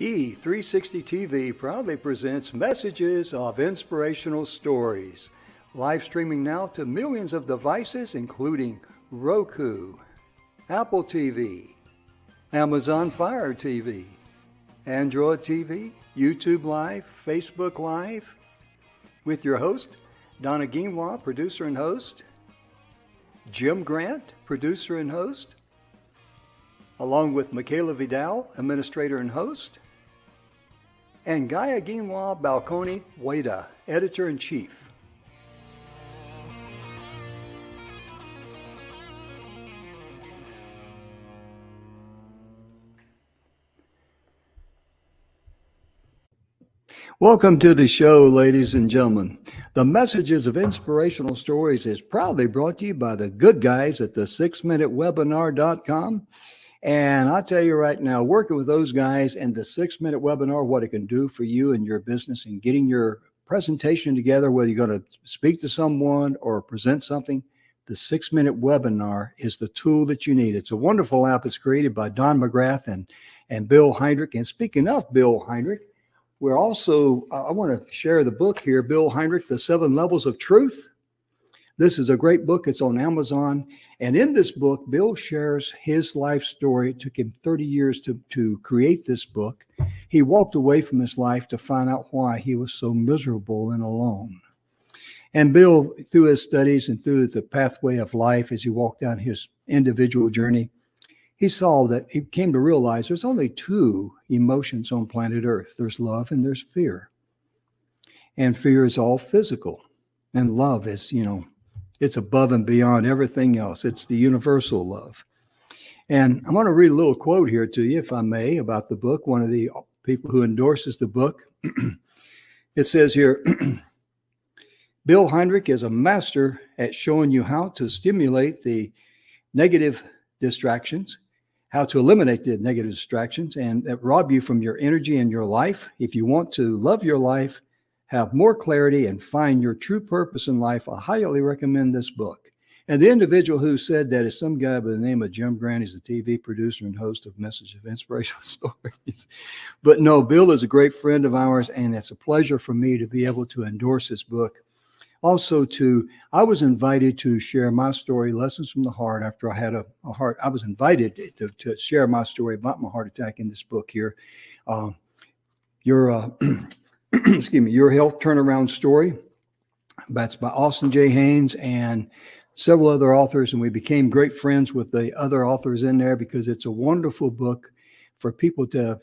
E360 TV proudly presents messages of inspirational stories. Live streaming now to millions of devices, including Roku, Apple TV, Amazon Fire TV, Android TV, YouTube Live, Facebook Live, with your host, Donna Guimwa, producer and host, Jim Grant, producer and host, along with Michaela Vidal, administrator and host, and Gaia Guimwa Balconi Wada, editor-in-chief. Welcome to the show, ladies and gentlemen. The Messages of Inspirational Stories is proudly brought to you by the good guys at the 6minutewebinar.com. And I'll tell you right now, working with those guys and the 6-minute webinar, what it can do for you and your business and getting your presentation together, whether you're going to speak to someone or present something, the 6-minute webinar is the tool that you need. It's a wonderful app. It's created by Don McGrath and Bill Heinrich. And speaking of Bill Heinrich, we're also, I want to share the book here, Bill Heinrich, The 7 Levels of Truth. This is a great book. It's on Amazon. And in this book, Bill shares his life story. It took him 30 years to create this book. He walked away from his life to find out why he was so miserable and alone. And Bill, through his studies and through the pathway of life, as he walked down his individual journey, he saw that he came to realize there's only 2 emotions on planet Earth. There's love and there's fear. And fear is all physical. And love is, it's above and beyond everything else. It's the universal love. And I'm going to read a little quote here to you, if I may, about the book. One of the people who endorses the book. It says here, Bill Heinrich is a master at showing you how to stimulate the negative distractions, how to eliminate the negative distractions and that rob you from your energy and your life. If you want to love your life, have more clarity, and find your true purpose in life, I highly recommend this book. And the individual who said that is some guy by the name of Jim Grant. He's a TV producer and host of Message of Inspirational Stories. But no, Bill is a great friend of ours, and it's a pleasure for me to be able to endorse his book. Also, I was invited to share my story, Lessons from the Heart, after I had a heart. I was invited to share my story about my heart attack in this book here. Your Health Turnaround Story. That's by Austin J. Haynes and several other authors. And we became great friends with the other authors in there because it's a wonderful book for people to,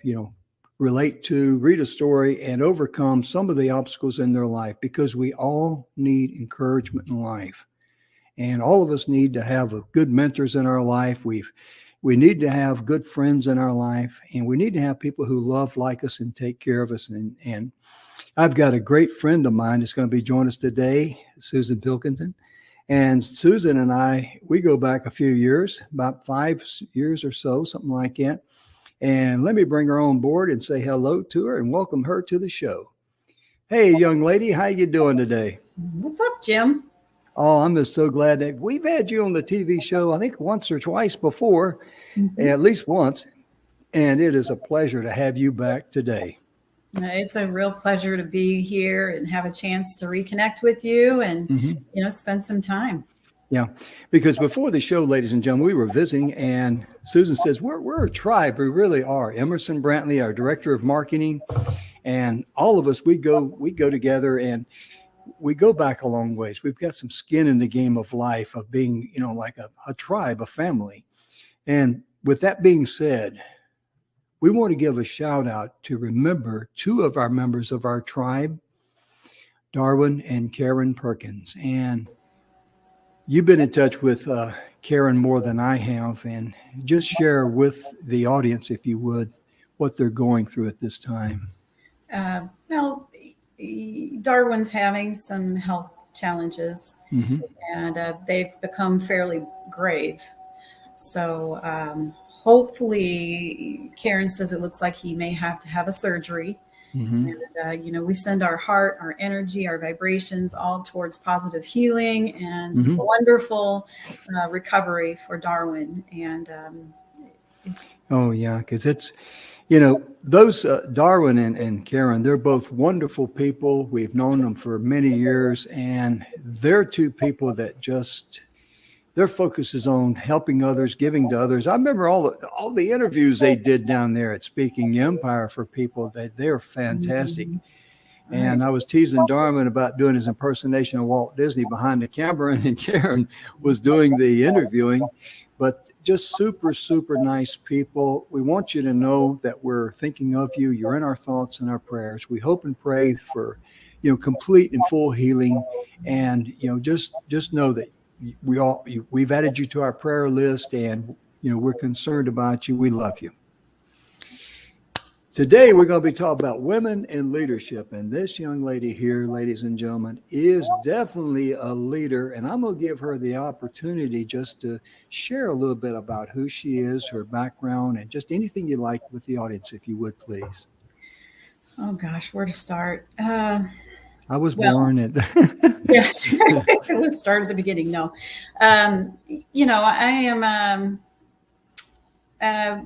relate to, read a story, and overcome some of the obstacles in their life, because we all need encouragement in life. And all of us need to have good mentors in our life. We need to have good friends in our life, and we need to have people who love like us and take care of us. And I've got a great friend of mine that's going to be joining us today, Susan Pilkenton. And Susan and I, we go back a few years, about 5 years or so, something like that. And let me bring her on board and say hello to her and welcome her to the show. Hey, young lady, how you doing today? What's up, Jim? Oh, I'm just so glad that we've had you on the TV show, I think once or twice before, at least once. And it is a pleasure to have you back today. It's a real pleasure to be here and have a chance to reconnect with you and, spend some time. Yeah, because before the show, ladies and gentlemen, we were visiting, and Susan says, we're a tribe. We really are. Emerson Brantley, our director of marketing, and all of us, we go together, and we go back a long ways. We've got some skin in the game of life, of being, like a tribe, a family. And with that being said, we want to give a shout out to remember 2 of our members of our tribe, Darwin and Karen Perkins. And you've been in touch with Karen more than I have, and just share with the audience, if you would, what they're going through at this time. Darwin's having some health challenges, and they've become fairly grave. So hopefully, Karen says it looks like he may have to have a surgery. And, we send our heart, our energy, our vibrations all towards positive healing and wonderful recovery for Darwin. And because it's, Those Darwin and Karen, they're both wonderful people. We've known them for many years, and they're two people that just their focus is on helping others, giving to others. I remember all the interviews they did down there at Speaking Empire for people. That they're fantastic. And I was teasing Darwin about doing his impersonation of Walt Disney behind the camera, and Karen was doing the interviewing. But just super, super nice people. We want you to know that we're thinking of you. You're in our thoughts and our prayers. We hope and pray for, complete and full healing. And, just know that we've added you to our prayer list, and, we're concerned about you. We love you. Today, we're going to be talking about women in leadership. And this young lady here, ladies and gentlemen, is definitely a leader. And I'm going to give her the opportunity just to share a little bit about who she is, her background, and just anything you like with the audience, if you would, please. Oh, gosh, where to start? I was born at... Yeah, let's start at the beginning. No. I am...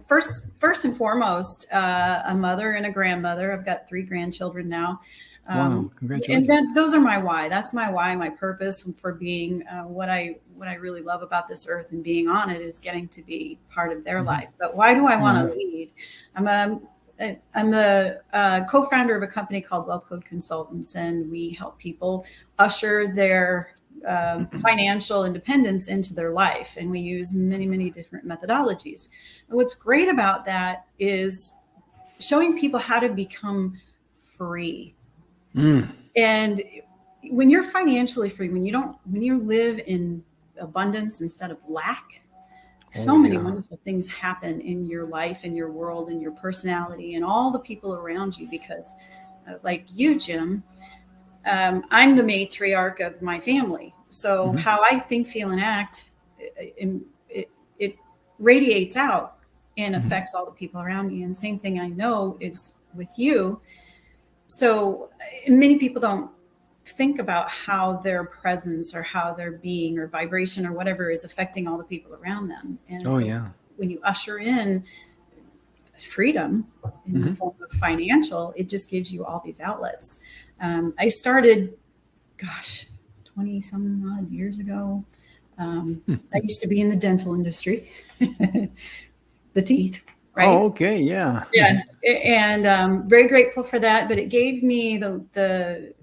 first and foremost, a mother and a grandmother. I've got 3 grandchildren now. Wow, congratulations. And those are my why. That's my why, my purpose for being what I really love about this earth and being on it is getting to be part of their life. But why do I want to lead? I'm the co-founder of a company called Wealth Code Consultants, and we help people usher their financial independence into their life. And we use many, many different methodologies. And what's great about that is showing people how to become free. And when you're financially free, when you live in abundance instead of lack, many wonderful things happen in your life, in your world, in your personality, and all the people around you. Because like you, Jim, I'm the matriarch of my family. So how I think, feel, and act, it radiates out and affects all the people around me. And same thing I know is with you. So many people don't think about how their presence or how their being or vibration or whatever is affecting all the people around them. And when you usher in freedom in the form of financial, it just gives you all these outlets. I started, 20 some odd years ago. I used to be in the dental industry, the teeth, right? Oh, okay. Yeah. Yeah. And very grateful for that. But it gave me the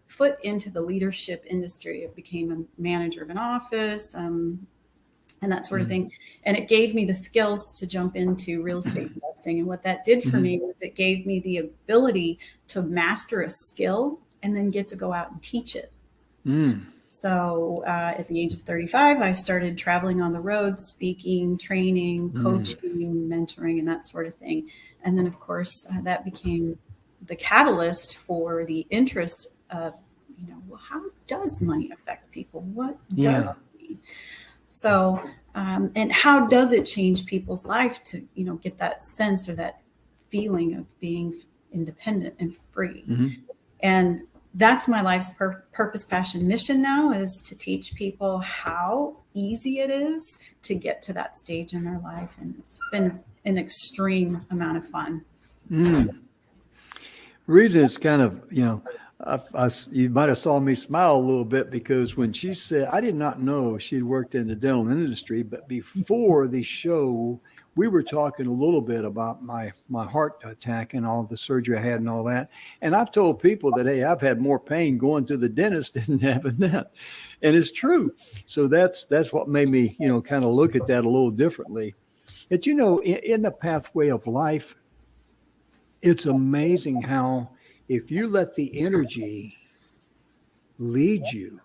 foot into the leadership industry. I became a manager of an office, and that sort of thing. And it gave me the skills to jump into real estate investing. And what that did for me was it gave me the ability to master a skill and then get to go out and teach it. So at the age of 35, I started traveling on the road, speaking, training, coaching, mentoring, and that sort of thing. And then, of course, that became the catalyst for the interest of, well, how does money affect people? What does it mean? So, and how does it change people's life to, get that sense or that feeling of being independent and free? And that's my life's purpose, passion, mission now, is to teach people how easy it is to get to that stage in their life. And it's been an extreme amount of fun. The reason it's kind of, you might have saw me smile a little bit, because when she said, I did not know she'd worked in the dental industry, but before the show, we were talking a little bit about my heart attack and all the surgery I had and all that. And I've told people that, hey, I've had more pain going to the dentist than having that. And it's true. So that's what made me, kind of look at that a little differently. But, in the pathway of life, it's amazing how if you let the energy lead you,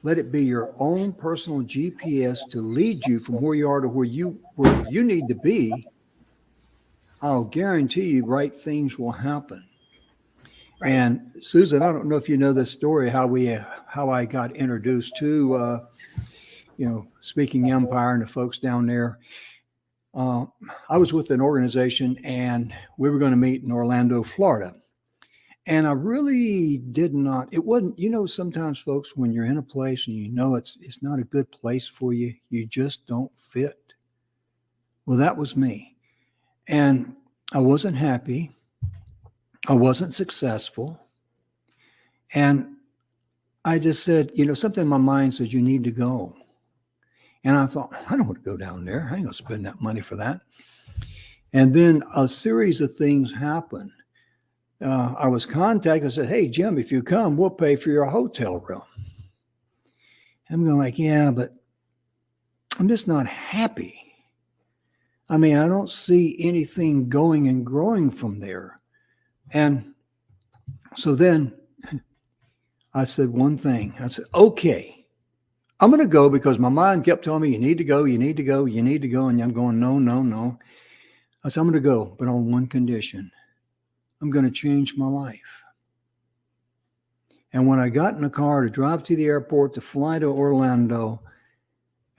let it be your own personal GPS to lead you from where you are to where you need to be, I'll guarantee you right things will happen. Right. And Susan, I don't know if you know this story, how I got introduced to, Speaking Empire and the folks down there. I was with an organization and we were going to meet in Orlando, Florida. And I really did not, it wasn't, sometimes folks, when you're in a place and it's not a good place for you, you just don't fit. Well, that was me. And I wasn't happy. I wasn't successful. And I just said, something in my mind said, you need to go. And I thought, I don't want to go down there. I ain't going to spend that money for that. And then a series of things happened. I was contacted. I said, hey, Jim, if you come, we'll pay for your hotel room. I'm going like, yeah, but I'm just not happy. I mean, I don't see anything going and growing from there. And so then I said one thing. I said, okay, I'm going to go, because my mind kept telling me, you need to go, you need to go, you need to go. And I'm going, no, no, no. I said, I'm going to go, but on one condition. I'm going to change my life. And when I got in the car to drive to the airport to fly to Orlando,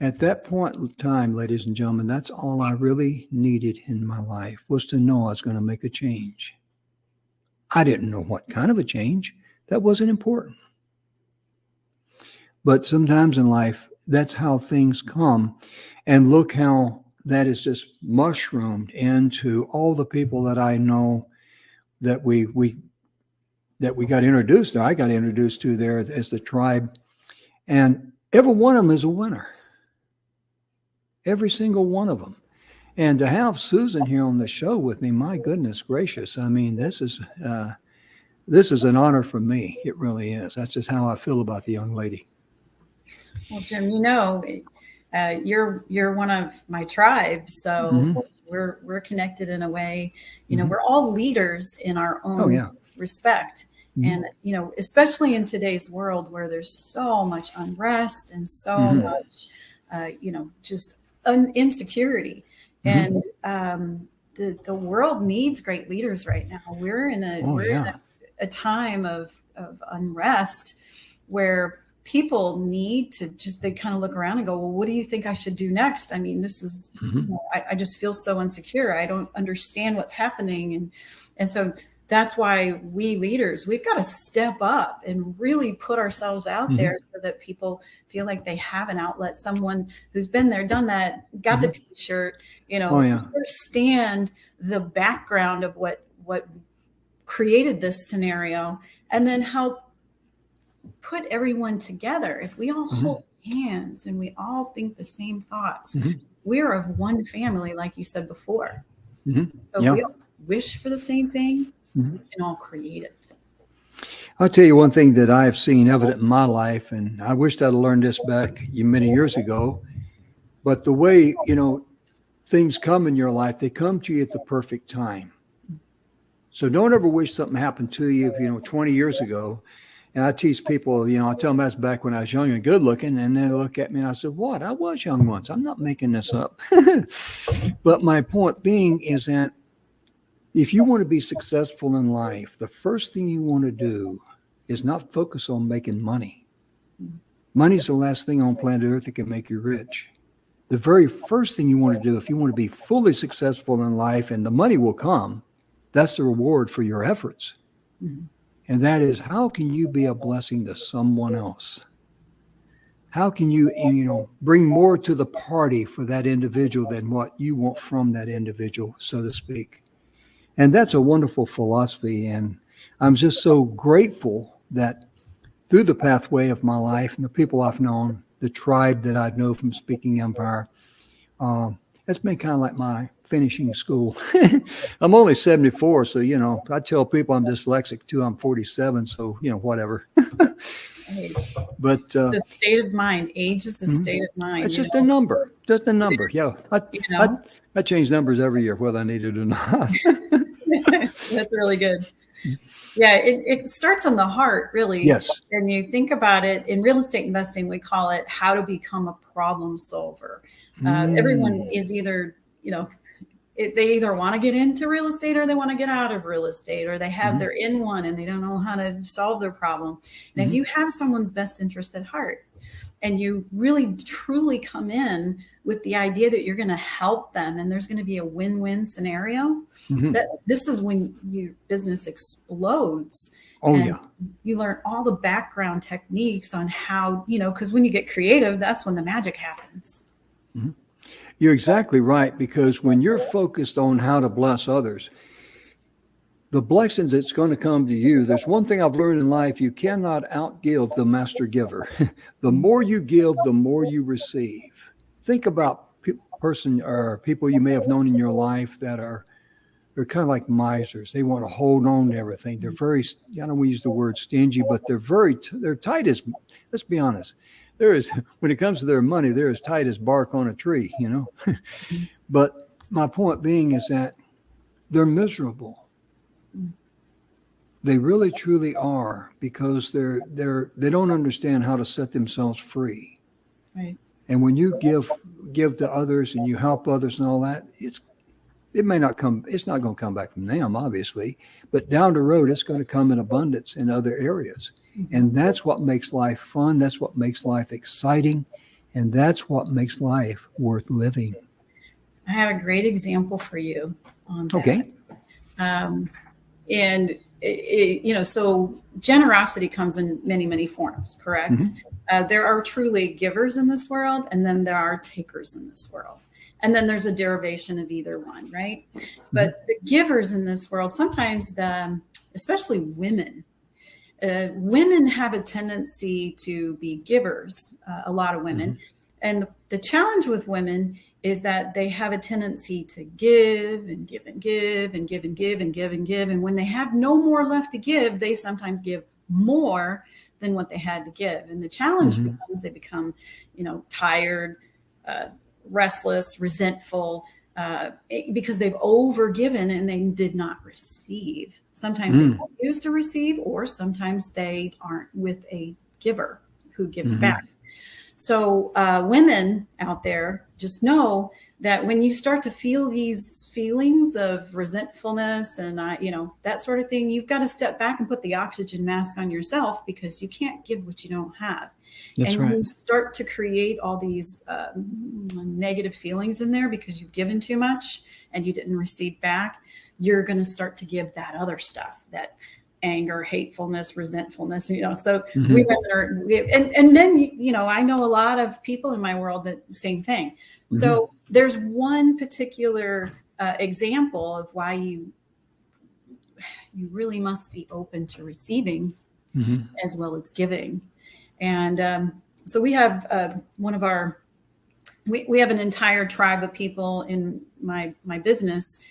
at that point in time, ladies and gentlemen, that's all I really needed in my life, was to know I was going to make a change. I didn't know what kind of a change. That wasn't important. But sometimes in life, that's how things come. And look how that is just mushroomed into all the people that I know that we got introduced to. I got introduced to there as the tribe. And every one of them is a winner. Every single one of them. And to have Susan here on the show with me, my goodness gracious. I mean, this is an honor for me. It really is. That's just how I feel about the young lady. Well, Jim, you're one of my tribe, so we're connected in a way. We're all leaders in our own respect, and especially in today's world where there's so much unrest and so much, just insecurity, and the world needs great leaders right now. We're in a time of unrest where people need to they kind of look around and go, well, what do you think I should do next? I mean, this is, I just feel so insecure. I don't understand what's happening. And so that's why we leaders, we've got to step up and really put ourselves out there so that people feel like they have an outlet, someone who's been there, done that, got the t-shirt, understand the background of what created this scenario, and then help put everyone together. If we all hold hands and we all think the same thoughts, we're of one family, like you said before. So if we all wish for the same thing, we can all create it. I'll tell you one thing that I've seen evident in my life, and I wished I'd learned this back many years ago, but the way, things come in your life, they come to you at the perfect time. So don't ever wish something happened to you, 20 years ago. And I tease people, I tell them that's back when I was young and good looking. And they look at me and I said, what? I was young once. I'm not making this up. But my point being is that if you want to be successful in life, the first thing you want to do is not focus on making money. Money's the last thing on planet Earth that can make you rich. The very first thing you want to do, if you want to be fully successful in life, and the money will come, that's the reward for your efforts. And that is, how can you be a blessing to someone else? How can you, bring more to the party for that individual than what you want from that individual, so to speak? And that's a wonderful philosophy. And I'm just so grateful that through the pathway of my life and the people I've known, the tribe that I know from Speaking Empire, it's been kind of like my finishing school. I'm only 74, so, I tell people I'm dyslexic too. I'm 47, so, whatever. But it's a state of mind. Age is a state of mind. It's just a number. Just a number. Yeah. I change numbers every year, whether I need it or not. That's really good. Yeah, it starts on the heart, really. Yes. And you think about it, in real estate investing, we call it how to become a problem solver. Everyone is either, they either want to get into real estate or they want to get out of real estate, or they have they're in one and they don't know how to solve their problem. And if you have someone's best interest at heart, and you really truly come in with the idea that you're going to help them and there's going to be a win-win scenario, that this is when your business explodes. You learn all the background techniques on how, because when you get creative, that's when the magic happens. You're exactly right, because when you're focused on how to bless others, the blessings that's going to come to you, there's one thing I've learned in life: you cannot outgive the master giver. The more you give, the more you receive. Think about person or people you may have known in your life that are they're kind of like misers. They want to hold on to everything. They're very, I don't want to use the word stingy, but they're tight as, let's be honest. There is, when it comes to their money, they're as tight as bark on a tree, you know. But my point being is that they're miserable. They really truly are, because they don't understand how to set themselves free. Right. And when you give to others and you help others and all that, it may not come, it's not going to come back from them, obviously, but down the road, it's going to come in abundance in other areas. And that's what makes life fun. That's what makes life exciting. And that's what makes life worth living. I have a great example for you on that. Okay. And so generosity comes in many, many forms, correct? Mm-hmm. There are truly givers in this world, and then there are takers in this world. And then there's a derivation of either one, right? Mm-hmm. But the givers in this world, sometimes especially women have a tendency to be givers, a lot of women. Mm-hmm. And the challenge with women is that they have a tendency to give and give and give and give and give and give and give. And when they have no more left to give, they sometimes give more than what they had to give. And the challenge mm-hmm. becomes they become, tired, restless, resentful, because they've overgiven and they did not receive. Sometimes they don't use to receive, or sometimes they aren't with a giver who gives mm-hmm. back. So women out there, just know that when you start to feel these feelings of resentfulness and, that sort of thing, you've got to step back and put the oxygen mask on yourself, because you can't give what you don't have. That's and right. When you start to create all these negative feelings in there because you've given too much and you didn't receive back, you're going to start to give that other stuff, that anger, hatefulness, resentfulness, so mm-hmm. and then, I know a lot of people in my world that same thing. Mm-hmm. So there's one particular example of why you really must be open to receiving mm-hmm. as well as giving. And so we have we have an entire tribe of people in my business,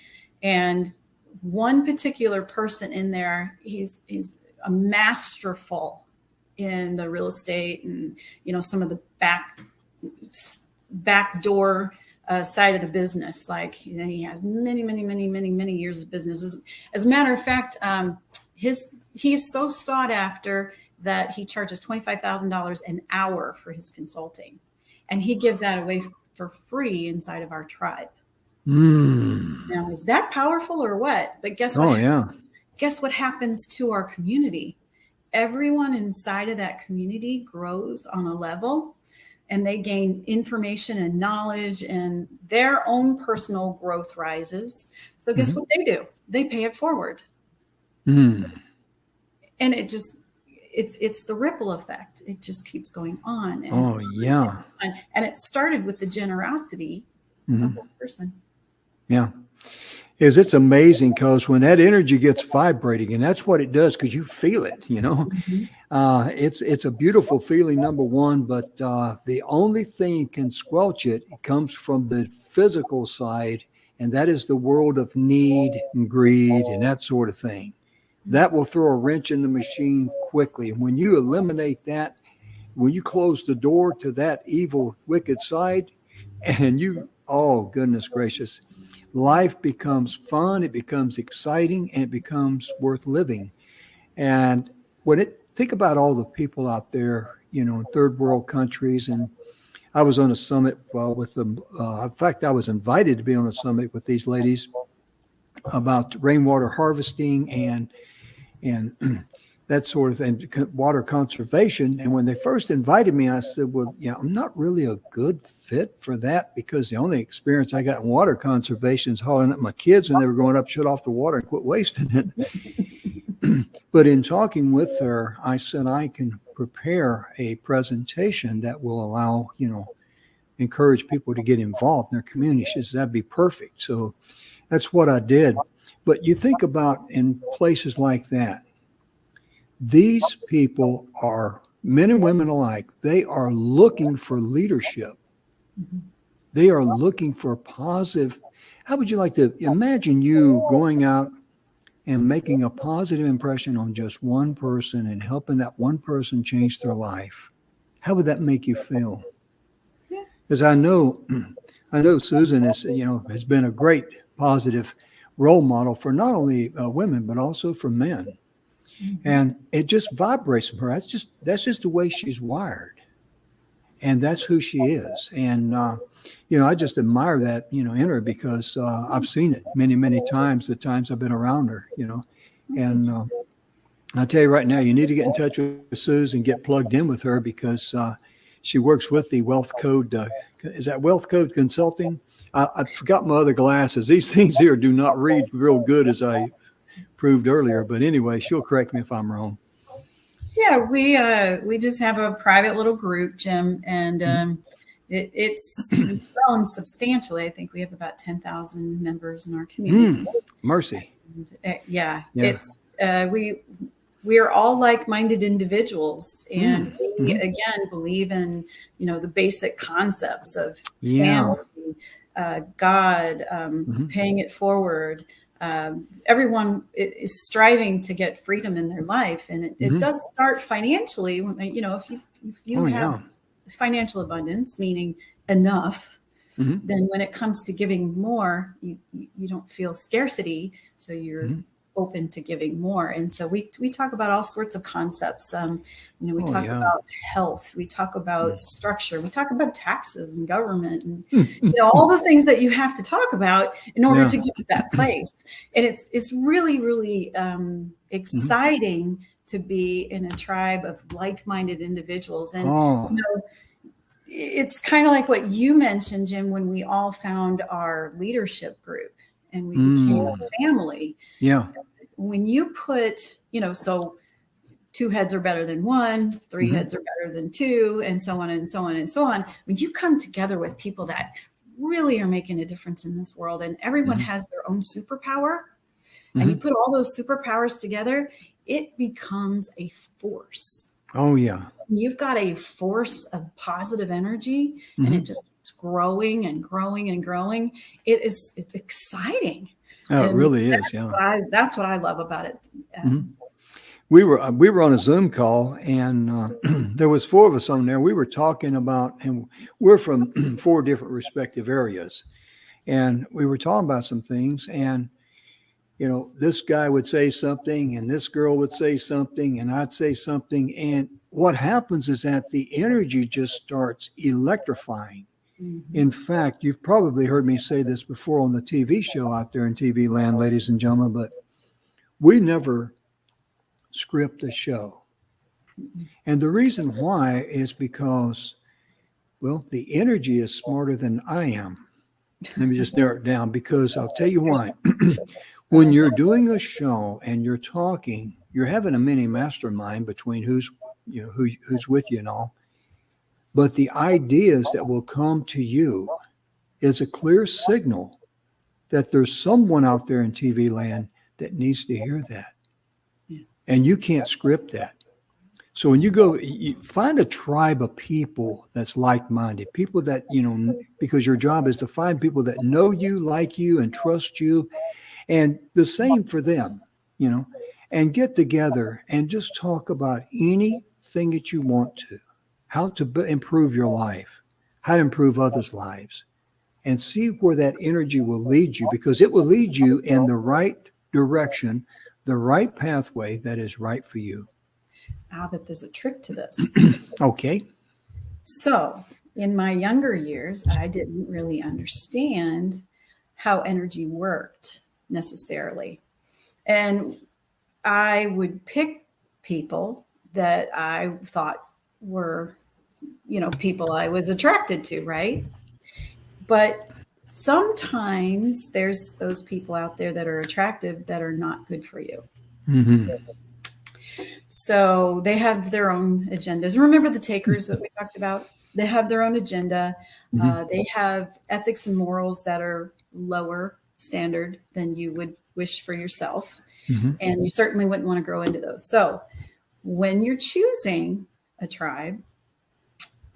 and one particular person in there, he's a masterful in the real estate and, some of the back door side of the business. Like, he has many years of business. As a matter of fact, he is so sought after that he charges $25,000 an hour for his consulting, and he gives that away for free inside of our tribe. Now, is that powerful or what? But guess what? Guess what happens to our community? Everyone inside of that community grows on a level, and they gain information and knowledge, and their own personal growth rises. So guess mm-hmm. what they do? They pay it forward. And it just, it's the ripple effect. It just keeps going on. And it started with the generosity mm-hmm. of one person. Yeah. It's amazing, because when that energy gets vibrating, and that's what it does, because you feel it, mm-hmm. It's a beautiful feeling, number one, but the only thing can squelch it comes from the physical side, and that is the world of need and greed and that sort of thing. That will throw a wrench in the machine quickly. And when you eliminate that, when you close the door to that evil, wicked side, and oh, goodness gracious, life becomes fun, it becomes exciting, and it becomes worth living. And think about all the people out there, in third world countries. And I was on a summit with them. In fact, I was invited to be on a summit with these ladies about rainwater harvesting and that sort of thing, water conservation. And when they first invited me, I said, well, I'm not really a good fit for that, because the only experience I got in water conservation is hauling up my kids when they were growing up, shut off the water and quit wasting it. But in talking with her, I said, I can prepare a presentation that will allow, encourage people to get involved in their community. She says, that'd be perfect. So that's what I did. But you think about in places like that, these people are men and women alike. They are looking for leadership. They are looking for positive. How would you like to imagine you going out and making a positive impression on just one person and helping that one person change their life? How would that make you feel? Because I know Susan is, has been a great positive role model for not only women but also for men, and it just vibrates from her. That's just the way she's wired, and that's who she is. And I just admire that in her, because I've seen it many times. The times I've been around her, and I tell you right now, you need to get in touch with Susan and get plugged in with her, because she works with the Wealth Code. Is that Wealth Code Consulting? I forgot my other glasses. These things here do not read real good, as I proved earlier. But anyway, she'll correct me if I'm wrong. Yeah, we just have a private little group, Jim, and it's grown substantially. I think we have about 10,000 members in our community. Mercy. Yeah, it's we are all like-minded individuals, and we again believe in the basic concepts of family, God, paying it forward. Everyone is striving to get freedom in their life, and it does start financially. If you have financial abundance, meaning enough, then when it comes to giving more, you don't feel scarcity, so you're open to giving more. And so we talk about all sorts of concepts. We talk about health, we talk about structure, we talk about taxes and government, and all the things that you have to talk about in order to get to that place. And it's really exciting to be in a tribe of like-minded individuals. And it's kind of like what you mentioned, Jim, when we all found our leadership group and we became a family. Yeah. When you put, so 2 heads are better than 1, 3 heads are better than 2, and so on and so on and so on. When you come together with people that really are making a difference in this world, and everyone has their own superpower, and you put all those superpowers together, it becomes a force. Oh, yeah. You've got a force of positive energy, and it just keeps growing and growing and growing. It's exciting. Oh, it really is. That's what I love about it. We were on a Zoom call, and there was 4 of us on there. We were talking about, and we're from 4 different respective areas, and we were talking about some things, and this guy would say something, and this girl would say something, and I'd say something, and what happens is that the energy just starts electrifying. In fact, you've probably heard me say this before on the TV show out there in TV land, ladies and gentlemen, but we never script the show. And the reason why is because, the energy is smarter than I am. Let me just narrow it down, because I'll tell you why. When you're doing a show and you're talking, you're having a mini mastermind between who's with you and all. But the ideas that will come to you is a clear signal that there's someone out there in TV land that needs to hear that. And you can't script that. So when you go, you find a tribe of people that's like-minded, people that, because your job is to find people that know you, like you, and trust you, and the same for them, and get together and just talk about anything that you want to. How to improve your life, how to improve others' lives, and see where that energy will lead you, because it will lead you in the right direction, the right pathway that is right for you. But there's a trick to this. Okay. So in my younger years, I didn't really understand how energy worked necessarily. And I would pick people that I thought were people I was attracted to, right? But sometimes there's those people out there that are attractive that are not good for you. So they have their own agendas. Remember the takers that we talked about? They have their own agenda. Mhm. They have ethics and morals that are lower standard than you would wish for yourself. Mhm. And you certainly wouldn't want to grow into those. So when you're choosing a tribe,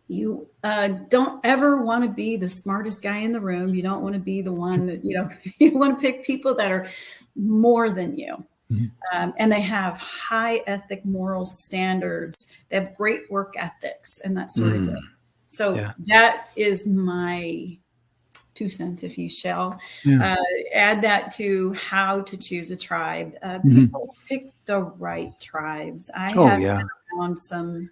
you don't ever want to be the smartest guy in the room. You don't want to be the one that, you want to pick people that are more than you. Mhm. And they have high ethic moral standards. They have great work ethics and that sort of thing. So Yeah. that is my 2 cents, if you shall. Yeah. Add that to how to choose a tribe. Mhm. People pick the right tribes. I Oh, have yeah. been around some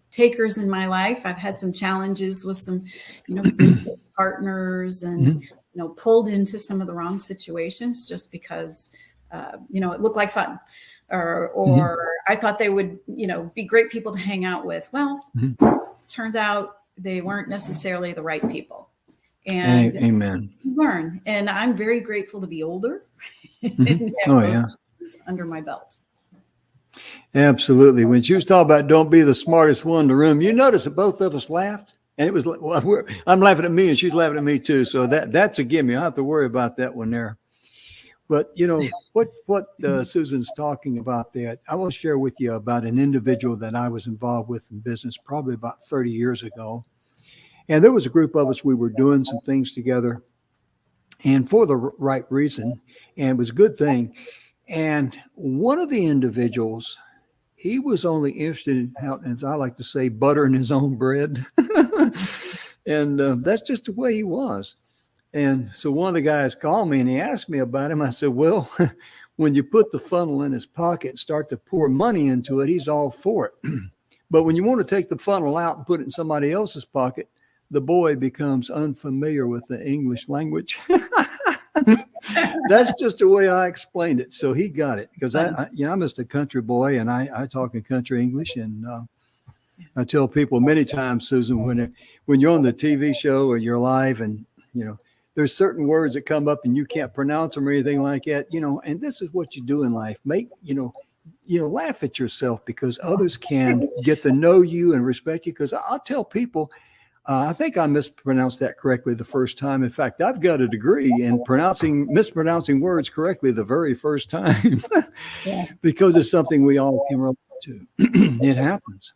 takers in my life. I've had some challenges with some, business partners and, Mhm. pulled into some of the wrong situations just because, it looked like fun or I thought they would, be great people to hang out with. Well, Mhm. turns out they weren't necessarily the right people. And Amen. you learn. And I'm very grateful to be older and Mhm. have Oh, those yeah. lessons under my belt. Absolutely. When she was talking about don't be the smartest one in the room, you notice that both of us laughed. And it was like, well, I'm laughing at me and she's laughing at me too. So that's a gimme. I don't have to worry about that one there. But what Susan's talking about that, I want to share with you about an individual that I was involved with in business probably about 30 years ago. And there was a group of us, we were doing some things together and for the right reason. And it was a good thing. And one of the individuals, he was only interested in how, as I like to say, buttering his own bread. And that's just the way he was. And so one of the guys called me and he asked me about him. I said, well, when you put the funnel in his pocket and start to pour money into it, he's all for it. But when you want to take the funnel out and put it in somebody else's pocket, the boy becomes unfamiliar with the English language. That's just the way I explained it. So he got it because I'm just a country boy and I talk in country English. And I tell people many times, Susan, when you're on the TV show or you're live and, there's certain words that come up and you can't pronounce them or anything like that, and this is what you do in life. Laugh at yourself because others can get to know you and respect you. Because I'll tell people, I think I mispronounced that correctly the first time. In fact, I've got a degree in mispronouncing words correctly the very first time Yeah. because it's something we all can relate to. It happens,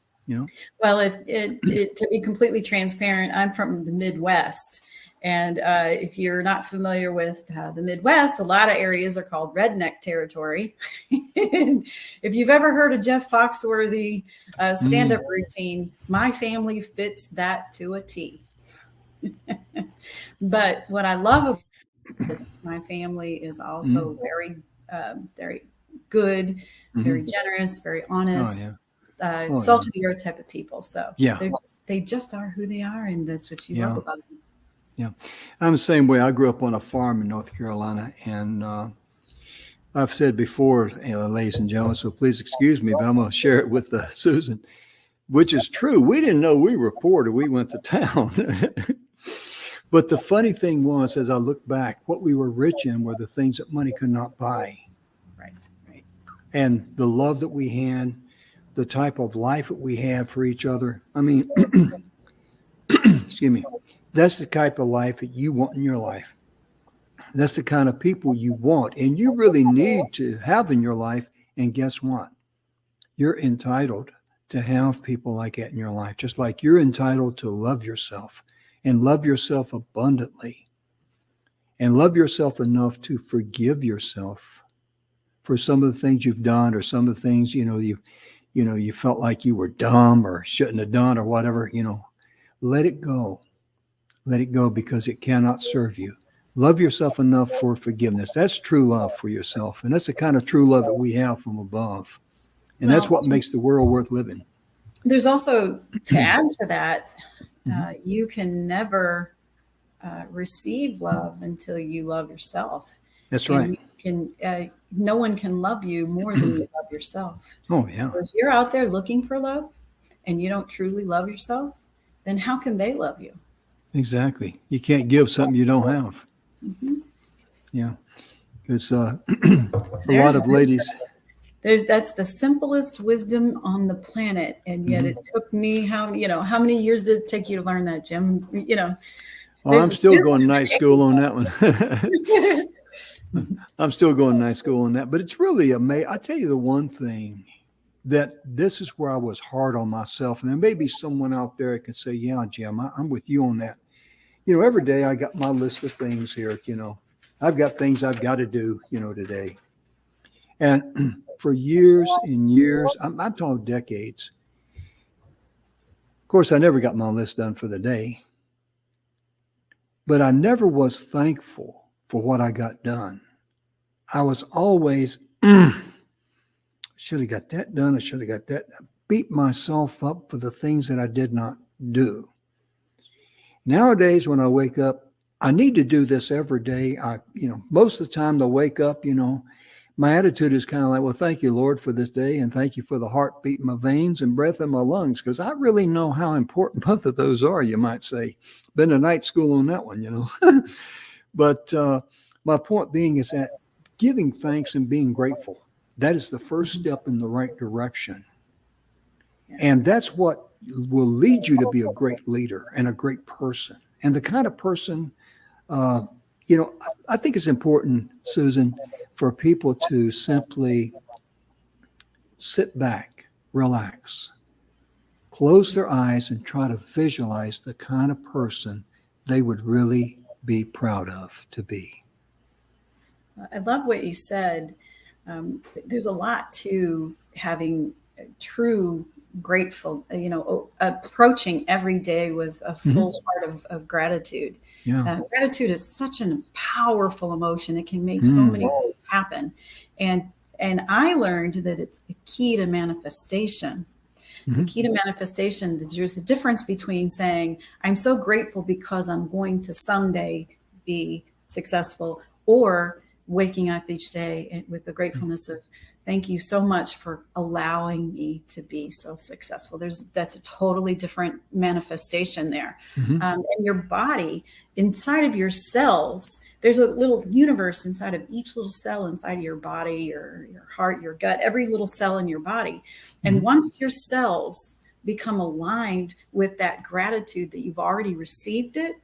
Well, to be completely transparent, I'm from the Midwest. And if you're not familiar with the Midwest, a lot of areas are called redneck territory. And if you've ever heard of Jeff Foxworthy stand-up routine, my family fits that to a T. But what I love about my family is also very good, very generous, very Oh, honest, yeah. salt of the earth type of people. So Yeah. they just are who they are, and that's what you Yeah. love about them. Yeah. I'm the same way. I grew up on a farm in North Carolina. And I've said before, ladies and gentlemen, so please excuse me, but I'm going to share it with Susan, which is true. We didn't know we were poor till we went to town. But the funny thing was, as I look back, what we were rich in were the things that money could not buy. Right. And the love that we had, the type of life that we had for each other. I mean, excuse me, that's the type of life that you want in your life. That's the kind of people you want and you really need to have in your life. And guess what? You're entitled to have people like that in your life, just like you're entitled to love yourself and love yourself abundantly and love yourself enough to forgive yourself for some of the things you've done or some of the things, you felt like you were dumb or shouldn't have done or whatever, let it go. Let it go because it cannot serve you. Love yourself enough for forgiveness. That's true love for yourself. And that's the kind of true love that we have from above. And that's what makes the world worth living. There's also, to add to that, you can never receive love until you love yourself. That's right. No one can love you more than you love yourself. Oh, yeah. So if you're out there looking for love and you don't truly love yourself, then how can they love you? Exactly. You can't give something you don't have. Yeah. Because a lot of ladies. that's the simplest wisdom on the planet, and yet it took me how many years did it take you to learn that, Jim? Well, I'm There's still going to wisdom night school on that one. I'm still going to night school on that. But it's really amazing. I tell you the one thing that this is where I was hard on myself. And there may be someone out there that can say, yeah, Jim, I'm with you on that. Every day I got my list of things here, I've got things I've got to do, today. And for years and years, I'm talking decades. Of course, I never got my list done for the day, but I never was thankful for what I got done. I was always, should have got that done. I should have got that. I beat myself up for the things that I did not do. Nowadays, when I wake up, I need to do this every day. Most of the time I wake up, my attitude is kind of like, well, thank you, Lord, for this day. And thank you for the heartbeat in my veins and breath in my lungs. Because I really know how important both of those are, you might say. Been to night school on that one, But my point being is that giving thanks and being grateful, that is the first step in the right direction. And that's what will lead you to be a great leader and a great person. And the kind of person, I think it's important, Susan, for people to simply sit back, relax, close their eyes, and try to visualize the kind of person they would really be proud of to be. I love what you said. There's a lot to having true grateful, approaching every day with a full heart of gratitude. Yeah. Gratitude is such a powerful emotion. It can make so many things happen. And I learned that it's the key to manifestation. The key to manifestation, there's a difference between saying, I'm so grateful because I'm going to someday be successful, or waking up each day with the gratefulness of, thank you so much for allowing me to be so successful. That's a totally different manifestation there. And your body, inside of your cells, there's a little universe inside of each little cell inside of your body, your heart, your gut, every little cell in your body. And once your cells become aligned with that gratitude that you've already received it,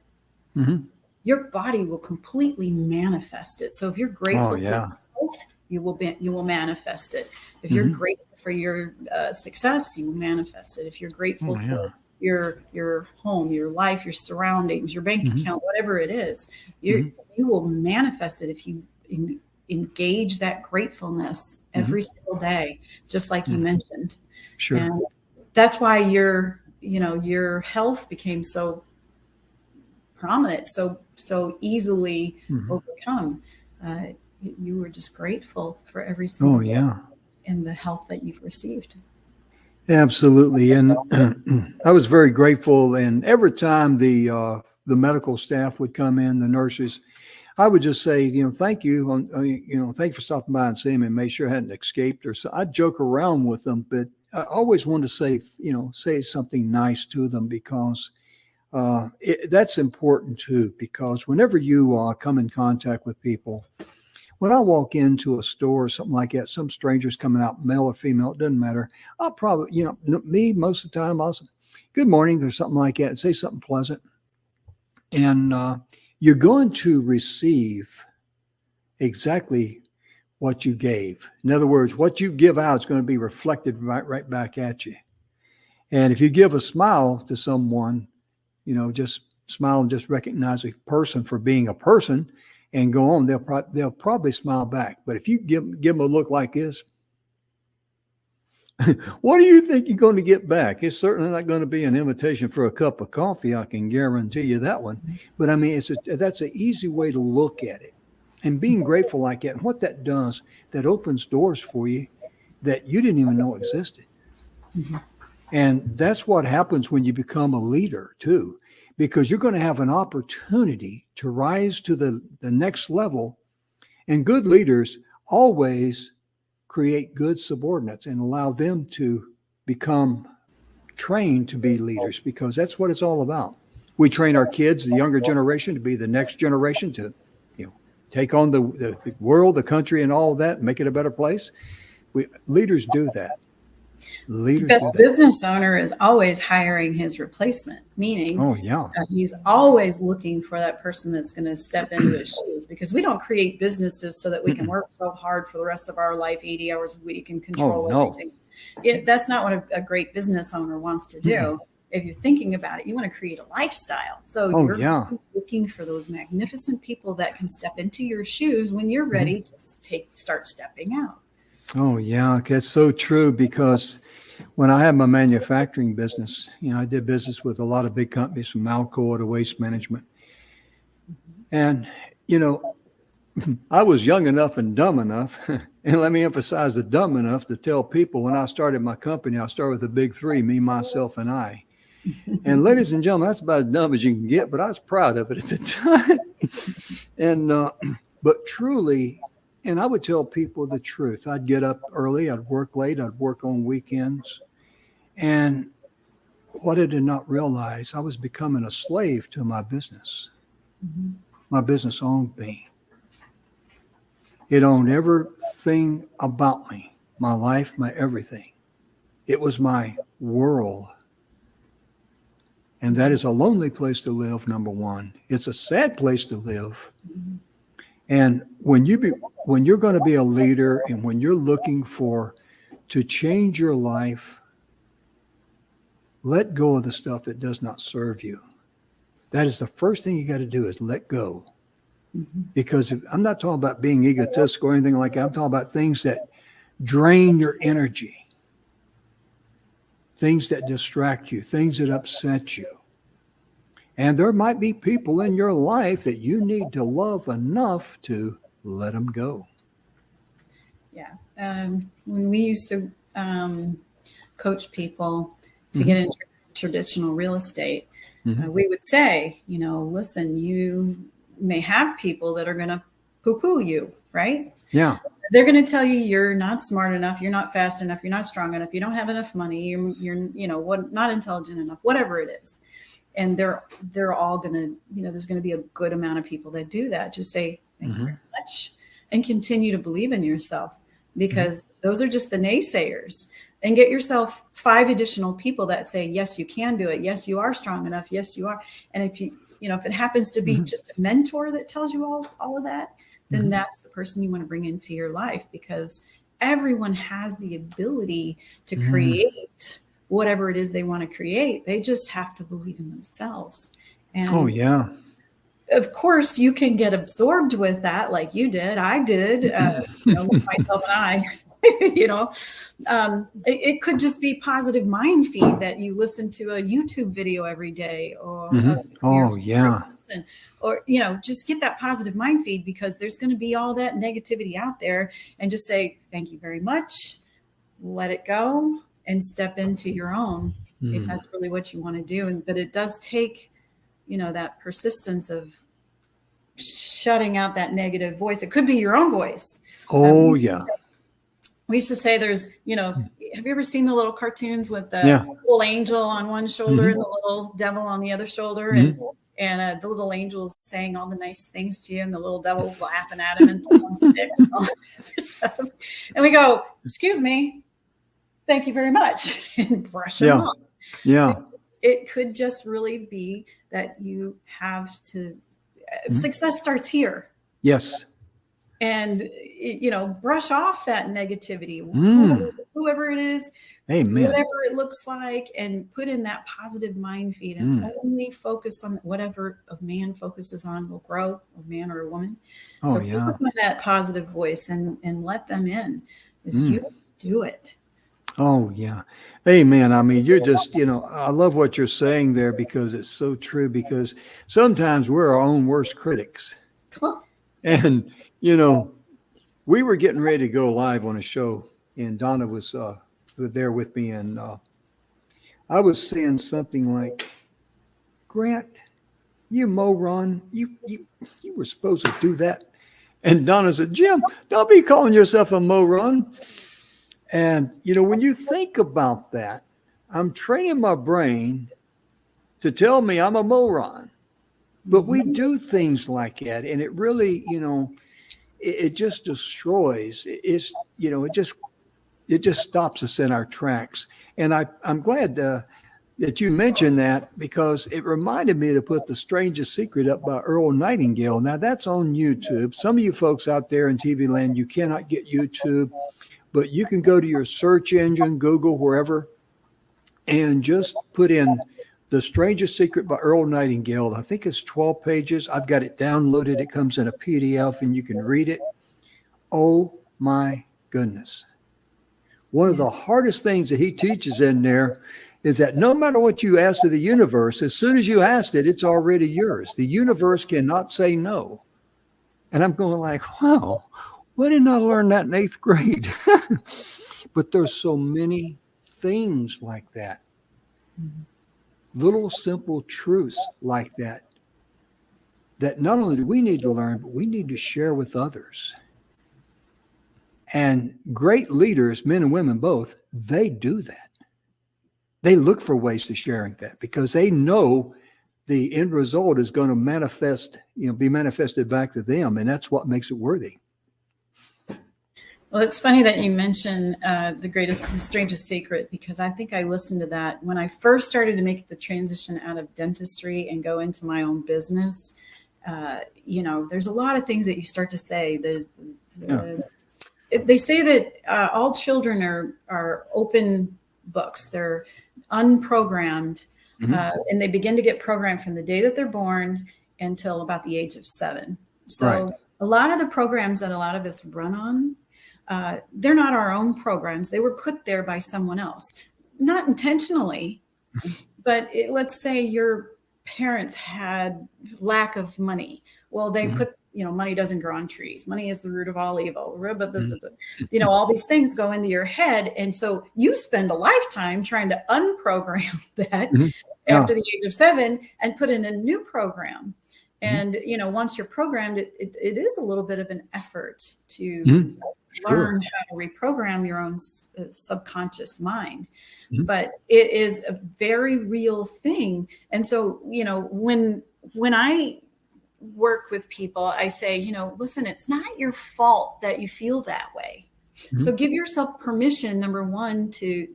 your body will completely manifest it. So if you're grateful for health, you will manifest it. If you're grateful for your success, you will manifest it. If you're grateful for your home, your life, your surroundings, your bank account, whatever it is, you will manifest it if you engage that gratefulness every single day, just like you mentioned. Sure. And that's why your health became so prominent, so easily overcome. You were just grateful for every single day in the health that you've received. Absolutely. And I was very grateful. And every time the medical staff would come in, the nurses, I would just say, thank you. Thank you for stopping by and seeing me and make sure I hadn't escaped. Or so I'd joke around with them, but I always wanted to say something nice to them, because that's important too. Because whenever you come in contact with people, when I walk into a store or something like that, some stranger's coming out, male or female, it doesn't matter. I'll probably, me most of the time, I'll say, good morning or something like that, and say something pleasant. And you're going to receive exactly what you gave. In other words, what you give out is going to be reflected right back at you. And if you give a smile to someone, just smile and just recognize a person for being a person and go on, they'll probably smile back. But if you give them a look like this, what do you think you're going to get back? It's certainly not going to be an invitation for a cup of coffee. I can guarantee you that one. But I mean, that's an easy way to look at it, and being grateful like that. And what that does, that opens doors for you that you didn't even know existed. And that's what happens when you become a leader too, because you're going to have an opportunity to rise to the next level. And good leaders always create good subordinates and allow them to become trained to be leaders, because that's what it's all about. We train our kids, the younger generation, to be the next generation, to take on the world, the country, and all of that, and make it a better place. Leaders do that. The Leaders best do that. business owner is always hiring his replacement, meaning Oh, yeah. he's always looking for that person that's going to step into his shoes, because we don't create businesses so that we can work so hard for the rest of our life, 80 hours a week, and Oh, control no. everything. That's not what a great business owner wants to do. If you're thinking about it, you want to create a lifestyle. So Oh, you're yeah. looking for those magnificent people that can step into your shoes when you're ready to start stepping out. Oh, yeah. That's so true, because when I had my manufacturing business, I did business with a lot of big companies, from Alcoa to Waste Management. And, I was young enough and dumb enough, and let me emphasize the dumb enough, to tell people when I started my company, I started with the big three: me, myself, and I. And ladies and gentlemen, that's about as dumb as you can get, but I was proud of it at the time. And, but truly, and I would tell people the truth. I'd get up early, I'd work late, I'd work on weekends. And what I did not realize, I was becoming a slave to my business. My business owned me. It owned everything about me, my life, my everything. It was my world. And that is a lonely place to live, number one. It's a sad place to live. And when you're going to be a leader, and when you're looking to change your life, let go of the stuff that does not serve you. That is the first thing you got to do, is let go. Because I'm not talking about being egotistical or anything like that. I'm talking about things that drain your energy, things that distract you, things that upset you. And there might be people in your life that you need to love enough to let them go. Yeah. When we used to coach people to get into traditional real estate, we would say, listen, you may have people that are going to poo-poo you, right? Yeah. They're going to tell you you're not smart enough, you're not fast enough, you're not strong enough, you don't have enough money, you're not intelligent enough, whatever it is. And they're all going to, there's going to be a good amount of people that do that. Just say thank you very much, and continue to believe in yourself, because those are just the naysayers. And get yourself 5 additional people that say, yes, you can do it. Yes, you are strong enough. Yes, you are. And if if it happens to be just a mentor that tells you all of that, then that's the person you want to bring into your life, because everyone has the ability to create whatever it is they want to create. They just have to believe in themselves. And oh, yeah. Of course, you can get absorbed with that, like you did. I did, myself and I. It could just be positive mind feed that you listen to a YouTube video every day, or oh, yeah. or just get that positive mind feed, because there's going to be all that negativity out there, and just say thank you very much, let it go, and step into your own, if that's really what you want to do. But it does take that persistence of shutting out that negative voice. It could be your own voice. Oh, yeah. We used to say there's, have you ever seen the little cartoons with the little angel on one shoulder and the little devil on the other shoulder? And the little angel's saying all the nice things to you, and the little devil's laughing at him and throwing sticks and all that other stuff. And we go, excuse me, thank you very much, and brush them off. Yeah. It could just really be that you have to, success starts here. Yes. And, brush off that negativity, whoever it is, amen, whatever it looks like, and put in that positive mind feed, and only focus on whatever a man focuses on will grow, a man or a woman. So focus on that positive voice and let them in. You do it. Oh, yeah. Amen. I mean, you're just, I love what you're saying there, because it's so true, because sometimes we're our own worst critics. And, we were getting ready to go live on a show, and Donna was there with me, and I was saying something like, Grant, you moron, you were supposed to do that. And Donna said, Jim, don't be calling yourself a moron. And, when you think about that, I'm training my brain to tell me I'm a moron. But we do things like that, and it really, it just destroys. It just it just stops us in our tracks. And I'm glad that you mentioned that, because it reminded me to put The Strangest Secret up by Earl Nightingale. Now that's on YouTube. Some of you folks out there in TV land, you cannot get YouTube, but you can go to your search engine, Google, wherever, and just put in The Strangest Secret by Earl Nightingale. I think it's 12 pages. I've got it downloaded. It comes in a PDF and you can read it. Oh my goodness. One of the hardest things that he teaches in there is that no matter what you ask of the universe, as soon as you asked it, it's already yours. The universe cannot say no. And I'm going like, wow, why didn't I learn that in 8th grade? But there's so many things like that. Little simple truths like that, that not only do we need to learn, but we need to share with others. And great leaders, men and women both, they do that. They look for ways to sharing that because they know the end result is going to be manifested back to them. And that's what makes it worthy. Well, it's funny that you mention The Strangest Secret, because I think I listened to that when I first started to make the transition out of dentistry and go into my own business. There's a lot of things that you start to say. They say that all children are open books. They're unprogrammed, and they begin to get programmed from the day that they're born until about the age of 7. So a lot of the programs that a lot of us run on, they're not our own programs. They were put there by someone else, not intentionally, but let's say your parents had lack of money. Well, they put, money doesn't grow on trees. Money is the root of all evil. All these things go into your head. And so you spend a lifetime trying to unprogram that after the age of 7 and put in a new program. And, once you're programmed, it is a little bit of an effort to learn how to reprogram your own subconscious mind. But it is a very real thing. And so, when I work with people, I say, listen, it's not your fault that you feel that way. So give yourself permission, number one, to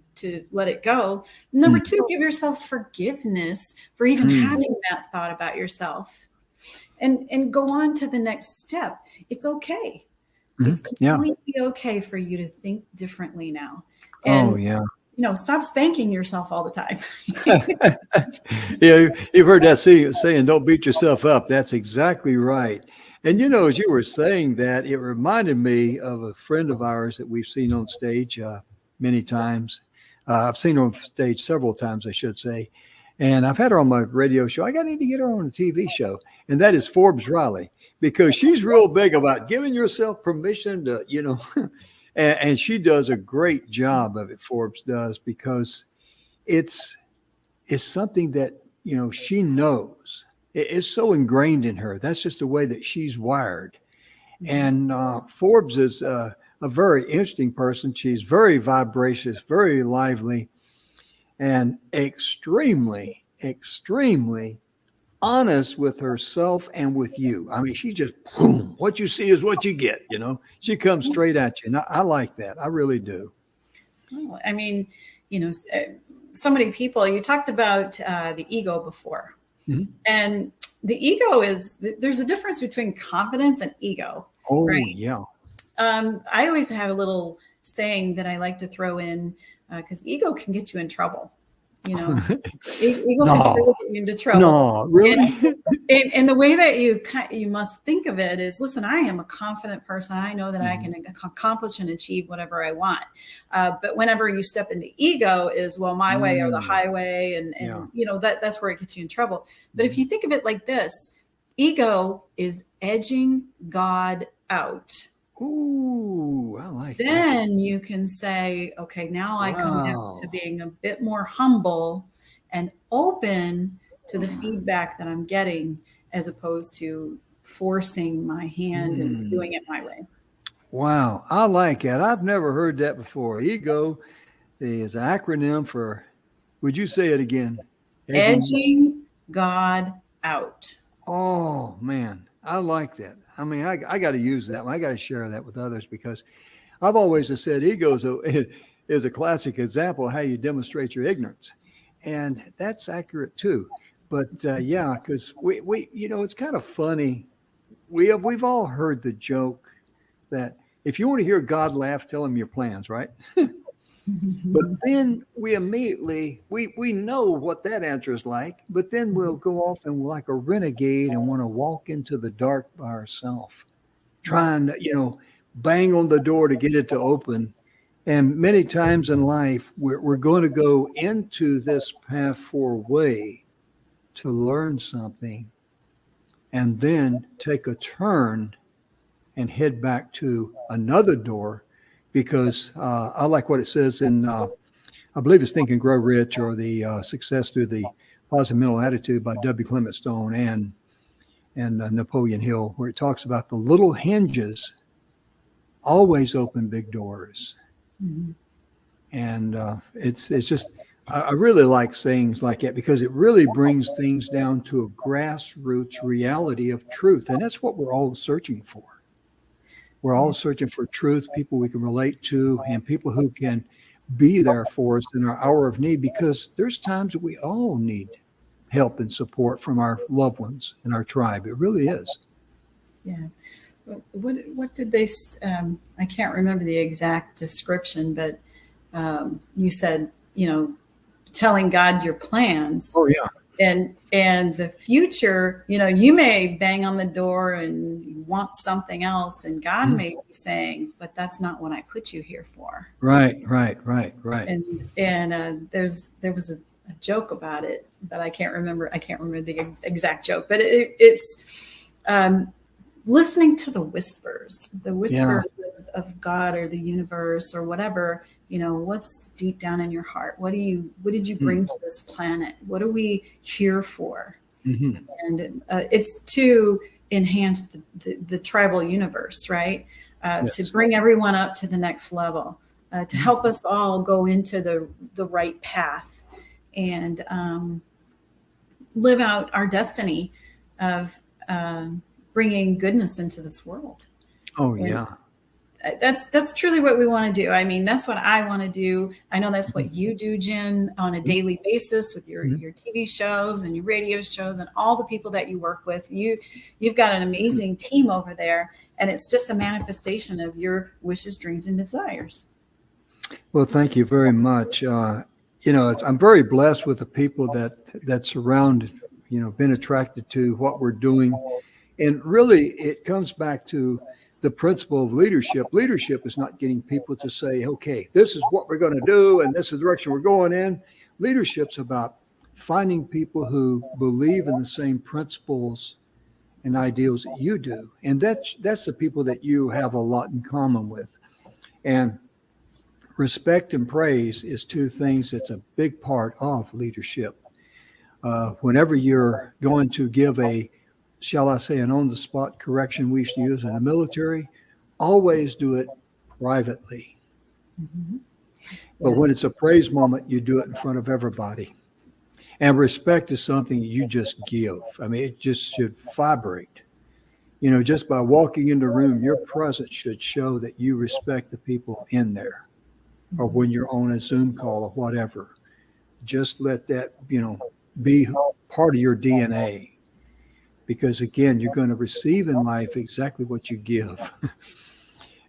let it go. Number two, give yourself forgiveness for even having that thought about yourself. And go on to the next step. It's okay. It's completely okay for you to think differently now. And, stop spanking yourself all the time. You've heard that saying, don't beat yourself up. That's exactly right. And, as you were saying that, it reminded me of a friend of ours that we've seen on stage many times. I've seen her on stage several times, I should say. And I've had her on my radio show. I need to get her on a TV show. And that is Forbes Riley, because she's real big about giving yourself permission to, and she does a great job of it. Forbes does, because it's something that, she knows. It's so ingrained in her. That's just the way that she's wired. And Forbes is a very interesting person. She's very vivacious, very lively, and extremely, extremely honest with herself and with you. I mean, she just, boom, what you see is what you get, She comes straight at you. And I like that. I really do. Oh, I mean, so many people, you talked about the ego before. And the ego there's a difference between confidence and ego. Oh, right? yeah. I always have a little saying that I like to throw in, because ego can get you in trouble. Ego can get you into trouble. No, really? And the way that you must think of it is, listen, I am a confident person. I know that I can accomplish and achieve whatever I want. But whenever you step into ego is, well, my way or the highway. And that's where it gets you in trouble. But if you think of it like this, ego is edging God out. Ooh, I like that. Then you can say, okay, now I come down to being a bit more humble and open to the feedback that I'm getting, as opposed to forcing my hand and doing it my way. Wow, I like that. I've never heard that before. Ego is an acronym for, would you say it again? Edging God out. Oh, man, I like that. I mean, I got to use that one. I got to share that with others, because I've always said is a classic example of how you demonstrate your ignorance. And that's accurate too. But yeah, because it's kind of funny. We've all heard the joke that if you want to hear God laugh, tell him your plans, right? But then we immediately we know what that answer is like, but then we'll go off and we're like a renegade and want to walk into the dark by ourselves, trying to, bang on the door to get it to open. And many times in life, we're going to go into this path for way to learn something and then take a turn and head back to another door because I like what it says in, I believe it's Think and Grow Rich or the Success Through the Positive Mental Attitude by W. Clement Stone and Napoleon Hill, where it talks about the little hinges always open big doors. Mm-hmm. And it's just, I really like sayings like that because it really brings things down to a grassroots reality of truth. And that's what we're all searching for. We're all searching for truth, people we can relate to, and people who can be there for us in our hour of need, because there's times that we all need help and support from our loved ones in our tribe. It really is. Yeah. What did they, I can't remember the exact description, but you said, telling God your plans. Oh, yeah. And the future, you may bang on the door and want something else, and God may be saying, but that's not what I put you here for. Right. And there was a joke about it, but I can't remember the exact joke, but it's listening to the whispers of God or the universe or whatever. What's deep down in your heart? What did you bring to this planet? What are we here for? Mm-hmm. And it's to enhance the tribal universe, right? Yes. To bring everyone up to the next level, to help us all go into the right path and live out our destiny of bringing goodness into this world. Oh, yeah. That's truly what we want to do. I mean, that's what I want to do. I know that's what you do, Jim, on a daily basis with your TV shows and your radio shows and all the people that you work with. You've got an amazing team over there, and it's just a manifestation of your wishes, dreams, and desires. Well, thank you very much. I'm very blessed with the people that surround, been attracted to what we're doing. And really, it comes back to the principle of leadership. Leadership is not getting people to say, okay, this is what we're going to do, and this is the direction we're going in. Leadership's about finding people who believe in the same principles and ideals that you do. And that's the people that you have a lot in common with. And respect and praise is two things that's a big part of leadership. Whenever you're going to give shall I say, an on-the-spot correction we used to use in the military, always do it privately. Mm-hmm. But when it's a praise moment, you do it in front of everybody. And respect is something you just give. I mean, it just should vibrate. Just by walking in the room, your presence should show that you respect the people in there. Or when you're on a Zoom call or whatever, just let that, be part of your DNA. Because again, you're going to receive in life exactly what you give.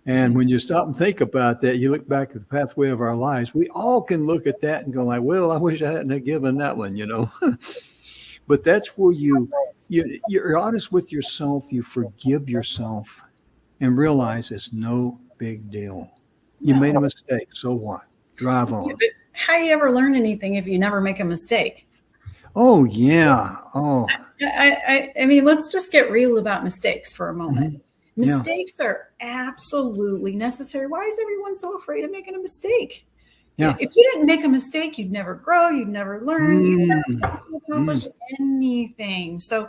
And when you stop and think about that, you look back at the pathway of our lives, we all can look at that and go like, well, I wish I hadn't given that one, But that's where you're honest with yourself, you forgive yourself and realize it's no big deal. You made a mistake, so what? Drive on. How you ever learn anything if you never make a mistake? Oh, yeah. Oh, I mean, let's just get real about mistakes for a moment. Mm-hmm. Mistakes are absolutely necessary. Why is everyone so afraid of making a mistake? Yeah. If you didn't make a mistake, you'd never grow, you'd never learn, you'd never accomplish anything. So,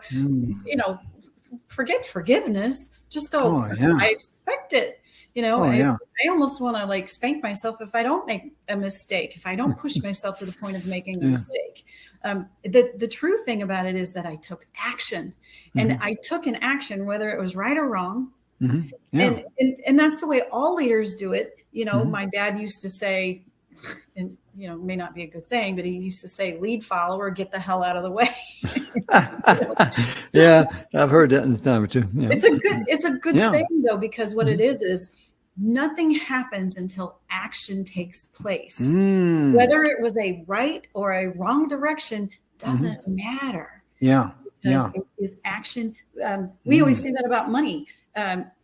forget forgiveness. Just go, I expect it. I almost want to spank myself if I don't make a mistake, if I don't push myself to the point of making a mistake. The true thing about it is that I took action, and I took an action, whether it was right or wrong. Mhm. Yeah. And that's the way all leaders do it. Mhm. My dad used to say, and may not be a good saying, but he used to say, lead follower, get the hell out of the way. Yeah, I've heard that in a time or two. Yeah. It's a good Yeah. saying though, because what it Mhm. is nothing happens until action takes place. Mm. Whether it was a right or a wrong direction Mhm. doesn't matter, Yeah. because Yeah. it is action. We always Mm. say that about money.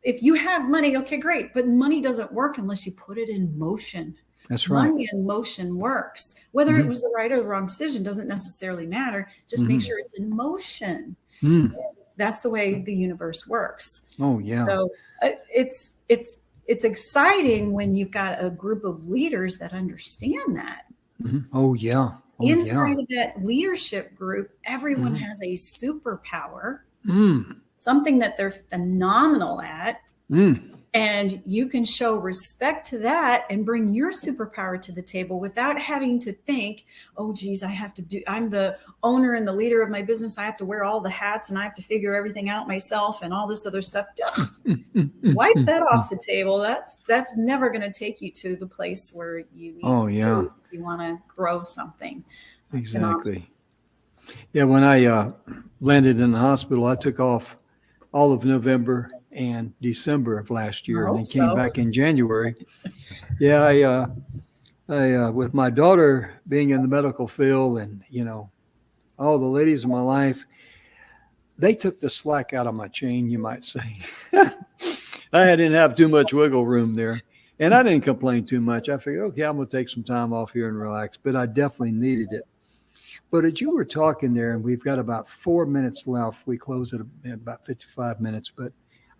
If you have money, okay, great, but money doesn't work unless you put it in motion. That's right. Money in motion works. Whether it Mhm. was the right or the wrong decision doesn't necessarily matter. Just make Mhm. sure it's in motion. Mm. That's the way the universe works. Oh, yeah. So it's exciting when you've got a group of leaders that understand that. Mhm. Oh, yeah. Oh, yeah. Inside of that leadership group, everyone Mhm. has a superpower, Mm. something that they're phenomenal at. Mm. And you can show respect to that and bring your superpower to the table without having to think, oh, geez, I'm the owner and the leader of my business. I have to wear all the hats and I have to figure everything out myself and all this other stuff. Ugh, Mm. Mm. Mm. wipe Mm. that Mm. off the table. That's never going to take you to the place where you need Oh, to yeah. be if you want to grow something phenomenal. Exactly. Yeah, when I landed in the hospital, I took off all of November and December of last I year, and then hope came so. back in January. Yeah, I with my daughter being in the medical field, and all the ladies in my life, they took the slack out of my chain, you might say. I didn't have too much wiggle room there, and I didn't complain too much. I figured, okay, I'm going to take some time off here and relax, but I definitely needed it. But as you were talking there, and we've got about 4 minutes left, we close at about 55 minutes. But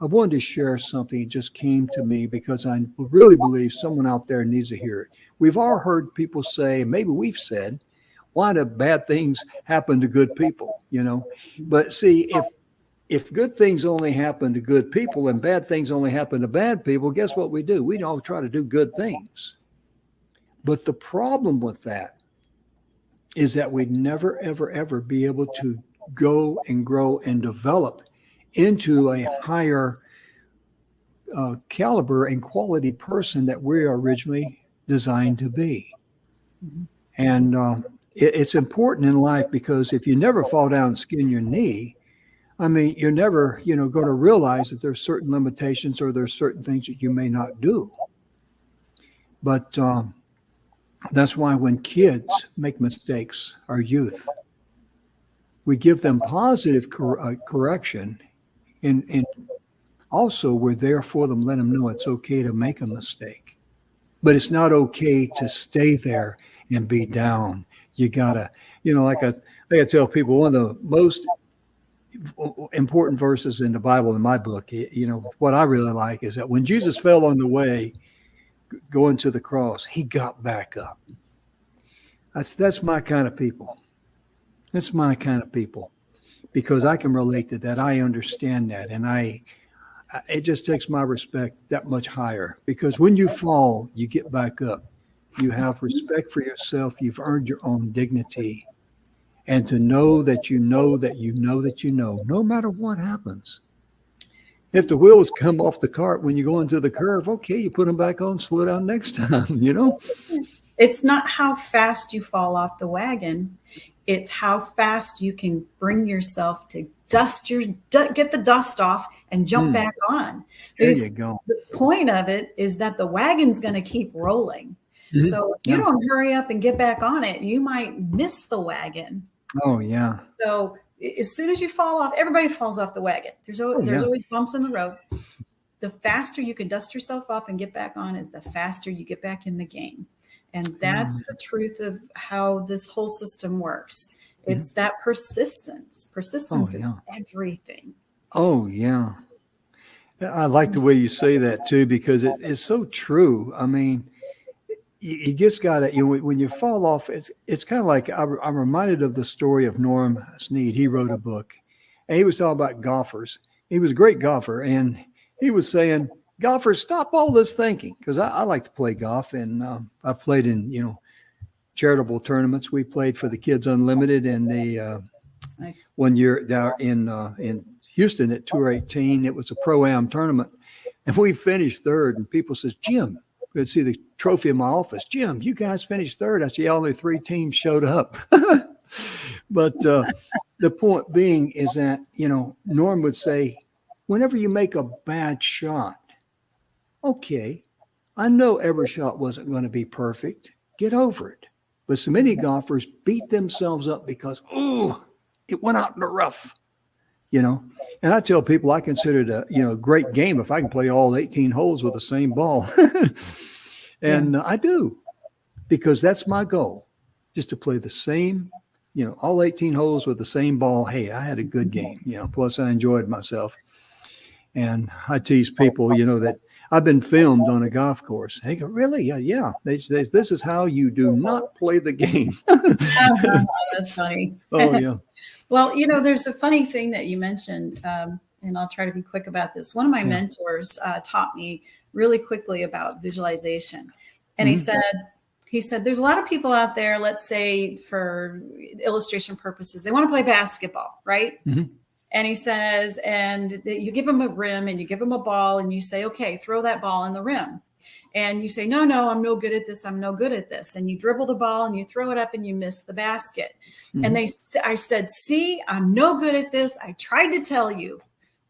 I wanted to share something that just came to me because I really believe someone out there needs to hear it. We've all heard people say, maybe we've said, why do bad things happen to good people? But see, if good things only happen to good people and bad things only happen to bad people, guess what we do? We all try to do good things. But the problem with that is that we'd never, ever, ever be able to go and grow and develop into a higher caliber and quality person that we are originally designed to be. Mhm. And it's important in life because if you never fall down and skin your knee, I mean, you're never, going to realize that there's certain limitations or there's certain things that you may not do. But that's why when kids make mistakes, our youth, we give them positive correction, and also we're there for them, let them know it's okay to make a mistake, but it's not okay to stay there and be down. You gotta, like I tell people, one of the most important verses in the Bible in my book, what I really like is that when Jesus fell on the way going to the cross, he got back up. That's my kind of people. That's my kind of people because I can relate to that. I understand that, and it just takes my respect that much higher because when you fall, you get back up. You have respect for yourself. You've earned your own dignity, and to know that you know that you know that you know, no matter what happens. If the wheels come off the cart when you go into the curve, okay, you put them back on, slow down next time. It's not how fast you fall off the wagon. It's how fast you can bring yourself to get the dust off and jump Mm, back on. there you Because go. the point of it is that the wagon's going to keep rolling. Mhm. So if you Yeah. don't hurry up and get back on it, you might miss the wagon. Oh, yeah. So as soon as you fall off, everybody falls off the wagon. Oh, There's yeah. always bumps in the road. The faster you can dust yourself off and get back on is the faster you get back in the game. And Mm, that's the truth of how this whole system works. mhm. It's that persistence. Oh, Persistence is yeah. everything. Oh, yeah. I like the way you say that too because it is so true. I mean, you just got to, when you fall off, it's kind of like I'm reminded of the story of Norm Snead. He wrote a book, and he was talking about golfers. He was a great golfer, and he was saying, golfers, stop all this thinking, because I like to play golf, and I've played in charitable tournaments. We played for the Kids Unlimited, and the It's nice. one year down in Houston at Tour 18. It was a Pro-Am tournament. And we finished third. And people says, Jim, let's see the trophy in my office. Jim, you guys finished third. I said, yeah, only 3 teams showed up. But the point being is that, Norm would say, whenever you make a bad shot, okay, I know every shot wasn't going to be perfect. Get over it. But so many golfers beat themselves up because, it went out in the rough, And I tell people I consider it a great game if I can play all 18 holes with the same ball. And I do, because that's my goal, just to play the same, all 18 holes with the same ball. Hey, I had a good game, plus I enjoyed myself. And I tease people, that I've been filmed on a golf course. They go, really? Yeah. This is how you do not play the game. That's funny. Oh, yeah. Well, there's a funny thing that you mentioned, and I'll try to be quick about this. One of my mentors taught me really quickly about visualization. And he said, there's a lot of people out there, let's say for illustration purposes, they want to play basketball, right? Mm-hmm. And he says, and you give them a rim and you give them a ball and you say, okay, throw that ball in the rim. And you say, no, I'm no good at this. I'm no good at this. And you dribble the ball and you throw it up and you miss the basket. Mm-hmm. And I said, see, I'm no good at this. I tried to tell you.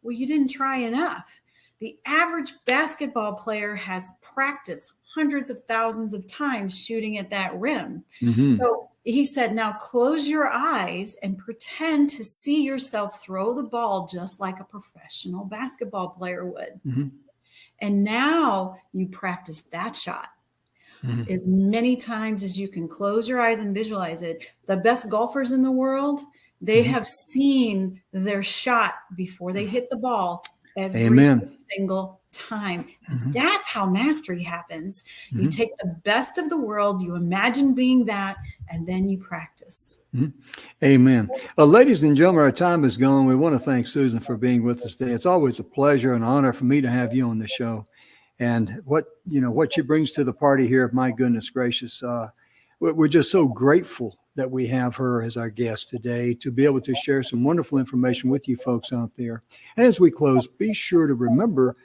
Well, you didn't try enough. The average basketball player has practiced hundreds of thousands of times shooting at that rim. Mm-hmm. So he said, now close your eyes and pretend to see yourself throw the ball just like a professional basketball player would. Mm-hmm. And now you practice that shot as many times as you can. Close your eyes and visualize it. The best golfers in the world, they have seen their shot before they hit the ball every single time. That's how mastery happens. You take the best of the world, you imagine being that, and then you practice. Amen. Ladies and gentlemen, our time is gone. We want to thank Susan for being with us today. It's always a pleasure and honor for me to have you on the show. And what she brings to the party here, my goodness gracious, we're just so grateful that we have her as our guest today to be able to share some wonderful information with you folks out there. And as we close, be sure to remember,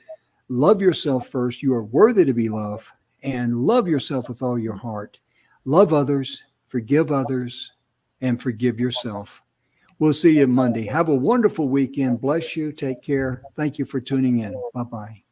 love yourself first. You are worthy to be loved, and love yourself with all your heart. Love others, forgive others, and forgive yourself. We'll see you Monday. Have a wonderful weekend. Bless you. Take care. Thank you for tuning in. Bye-bye.